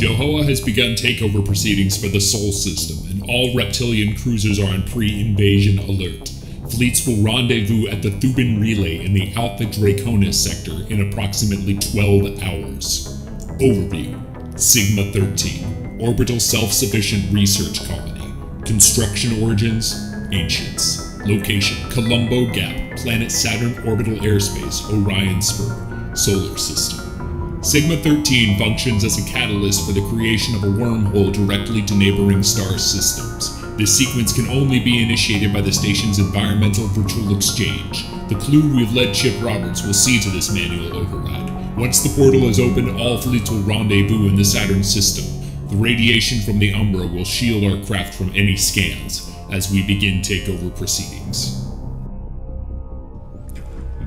Johua has begun takeover proceedings for the Sol system, and all reptilian cruisers are on pre-invasion alert. Fleets will rendezvous at the Thuban Relay in the Alpha Draconis sector in approximately 12 hours. Overview: Sigma 13, Orbital Self-Sufficient Research Colony. Construction origins: Ancients. Location: Colombo Gap, Planet Saturn Orbital Airspace, Orion Spur, Solar System. Sigma 13 functions as a catalyst for the creation of a wormhole directly to neighboring star systems. This sequence can only be initiated by the station's environmental virtual exchange. The clue led Chip Roberts will see to this manual override. Once the portal is opened, all fleets will rendezvous in the Saturn system. The radiation from the Umbra will shield our craft from any scans as we begin takeover proceedings.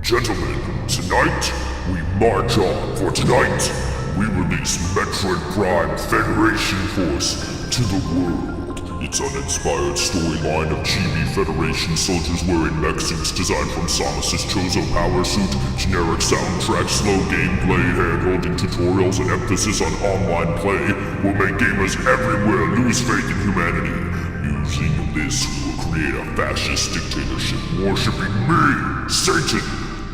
Gentlemen, tonight we march on. For tonight, we release Metroid Prime Federation Force to the world. It's an inspired storyline of Chibi Federation soldiers wearing mech suits designed from Samus's Chozo power suit, generic soundtrack, slow gameplay, hand-holding tutorials, and emphasis on online play will make gamers everywhere lose faith in humanity. Using this, we will create a fascist dictatorship worshipping me, Satan,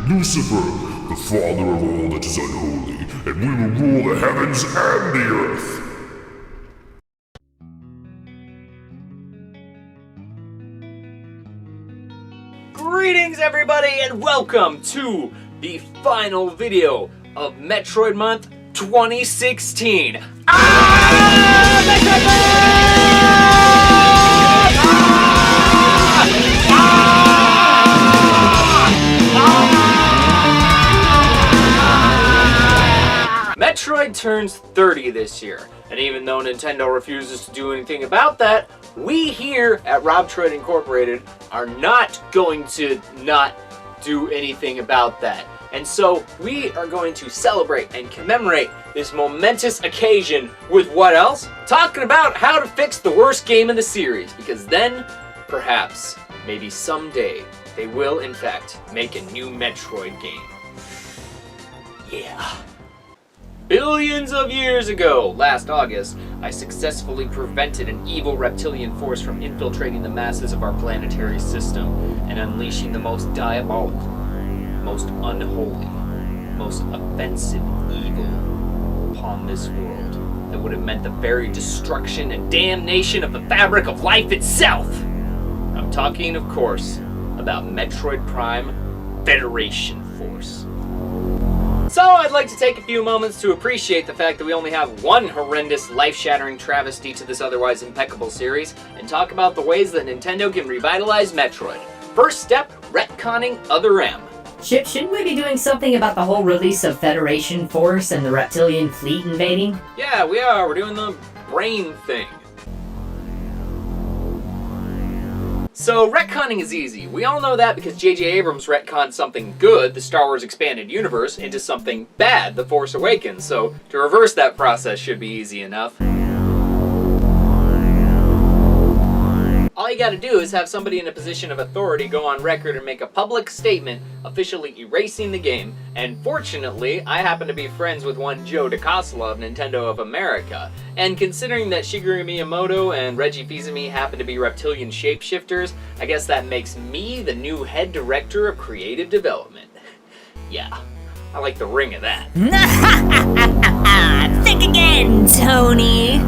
Lucifer, the father of all that is unholy, and we will rule the heavens and the earth. Greetings everybody and welcome to the final video of Metroid Month 2016. Metroid Month! Metroid turns 30 this year, and even though Nintendo refuses to do anything about that, we here at Robtroid Incorporated are not going to not do anything about that. And so we are going to celebrate and commemorate this momentous occasion with what else? Talking about how to fix the worst game in the series, because then, perhaps, maybe someday, they will in fact make a new Metroid game. Yeah. Billions of years ago, last August, I successfully prevented an evil reptilian force from infiltrating the masses of our planetary system and unleashing the most diabolical, most unholy, most offensive evil upon this world that would have meant the very destruction and damnation of the fabric of life itself. I'm talking, of course, about Metroid Prime Federation Force. So I'd like to take a few moments to appreciate the fact that we only have one horrendous, life-shattering travesty to this otherwise impeccable series, and talk about the ways that Nintendo can revitalize Metroid. First step, retconning Other M. Chip, shouldn't we be doing something about the whole release of Federation Force and the reptilian fleet invading? Yeah, we are. We're doing the brain thing. So, retconning is easy. We all know that because J.J. Abrams retconned something good, the Star Wars Expanded Universe, into something bad, The Force Awakens. So, to reverse that process should be easy enough. All you gotta do is have somebody in a position of authority go on record and make a public statement officially erasing the game, and fortunately, I happen to be friends with one Joe DeCassola of Nintendo of America, and considering that Shigeru Miyamoto and Reggie Fils-Aimé happen to be reptilian shapeshifters, I guess that makes me the new head director of creative development. Yeah, I like the ring of that. Think again, Tony!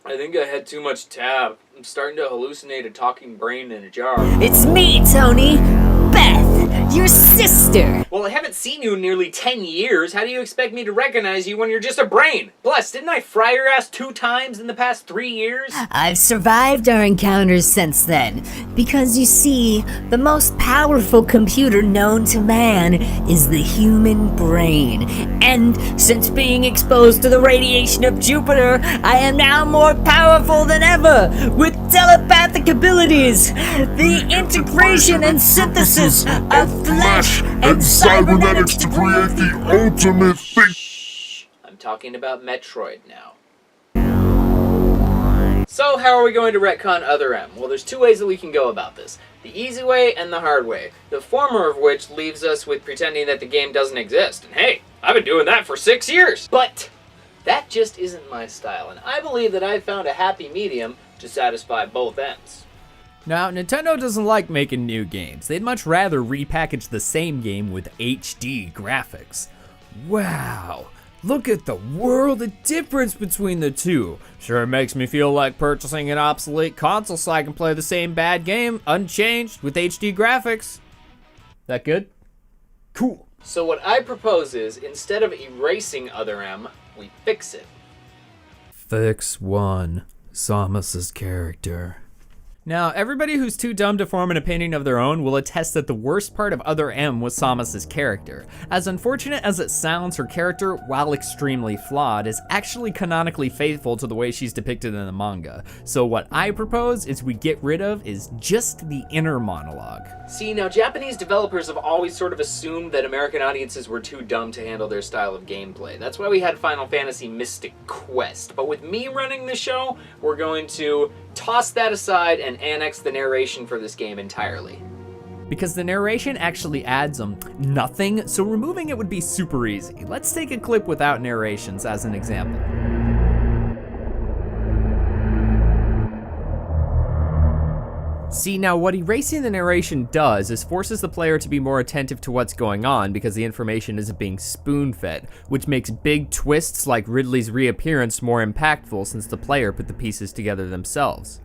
I think I had too much tab. I'm starting to hallucinate a talking brain in a jar. It's me, Tony! Beth, your sister! Well, I haven't seen you in nearly 10 years. How do you expect me to recognize you when you're just a brain? Plus, didn't I fry your ass 2 times in the past 3 years? I've survived our encounters since then, because you see, the most powerful computer known to man is the human brain. And since being exposed to the radiation of Jupiter, I am now more powerful than ever, with telepathic abilities, the integration and synthesis of flesh and cybernetics to create the ultimate thing. I'm talking about Metroid now. So how are we going to retcon Other M? Well, there's 2 ways that we can go about this. The easy way and the hard way. The former of which leaves us with pretending that the game doesn't exist. And hey, I've been doing that for 6 years. But That just isn't my style, and I believe that I've found a happy medium to satisfy both ends. Now, Nintendo doesn't like making new games. They'd much rather repackage the same game with HD graphics. Wow, look at the world of difference between the two. Sure makes me feel like purchasing an obsolete console so I can play the same bad game unchanged with HD graphics. That good? Cool. So what I propose is, instead of erasing Other M, we fix it. Fix 1. Samus's character. Now, everybody who's too dumb to form an opinion of their own will attest that the worst part of Other M was Samus's character. As unfortunate as it sounds, her character, while extremely flawed, is actually canonically faithful to the way she's depicted in the manga. So what I propose is we get rid of is just the inner monologue. See, now Japanese developers have always sort of assumed that American audiences were too dumb to handle their style of gameplay. That's why we had Final Fantasy Mystic Quest. But with me running the show, we're going to toss that aside and annex the narration for this game entirely. Because the narration actually adds nothing, so removing it would be super easy. Let's take a clip without narrations as an example. See, now what erasing the narration does is forces the player to be more attentive to what's going on because the information isn't being spoon-fed, which makes big twists like Ridley's reappearance more impactful since the player put the pieces together themselves.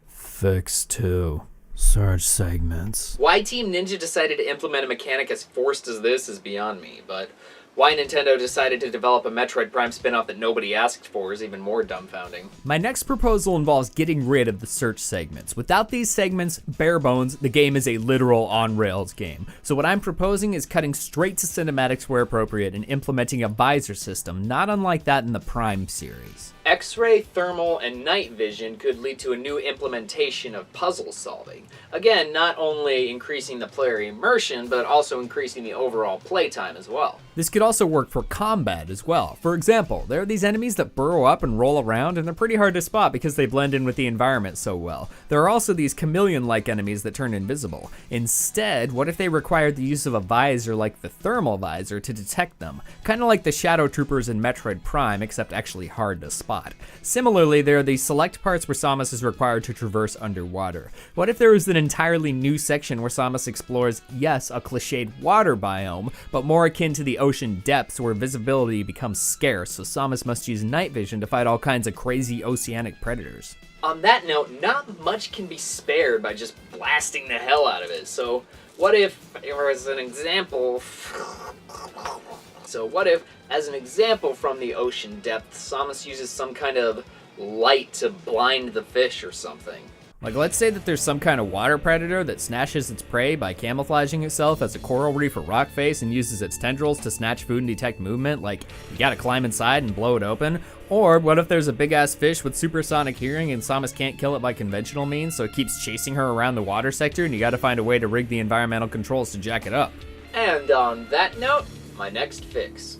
Fix 2. Search segments. Why Team Ninja decided to implement a mechanic as forced as this is beyond me, but why Nintendo decided to develop a Metroid Prime spin-off that nobody asked for is even more dumbfounding. My next proposal involves getting rid of the search segments. Without these segments, bare bones, the game is a literal on-rails game. So what I'm proposing is cutting straight to cinematics where appropriate and implementing a visor system, not unlike that in the Prime series. X-ray, thermal, and night vision could lead to a new implementation of puzzle solving. Again, not only increasing the player immersion, but also increasing the overall playtime as well. This could also work for combat as well. For example, there are these enemies that burrow up and roll around, and they're pretty hard to spot because they blend in with the environment so well. There are also these chameleon-like enemies that turn invisible. Instead, what if they required the use of a visor like the thermal visor to detect them? Kind of like the Shadow Troopers in Metroid Prime, except actually hard to spot. Similarly, there are these select parts where Samus is required to traverse underwater. What if there was an entirely new section where Samus explores, yes, a cliched water biome, but more akin to the ocean depths where visibility becomes scarce, so Samus must use night vision to fight all kinds of crazy oceanic predators. On that note, not much can be spared by just blasting the hell out of it, so what if, as an example from the ocean depths, Samus uses some kind of light to blind the fish or something? Like, let's say that there's some kind of water predator that snatches its prey by camouflaging itself as a coral reef or rock face and uses its tendrils to snatch food and detect movement, like, you gotta climb inside and blow it open. Or what if there's a big-ass fish with supersonic hearing and Samus can't kill it by conventional means, so it keeps chasing her around the water sector and you gotta find a way to rig the environmental controls to jack it up. And on that note, my next fix.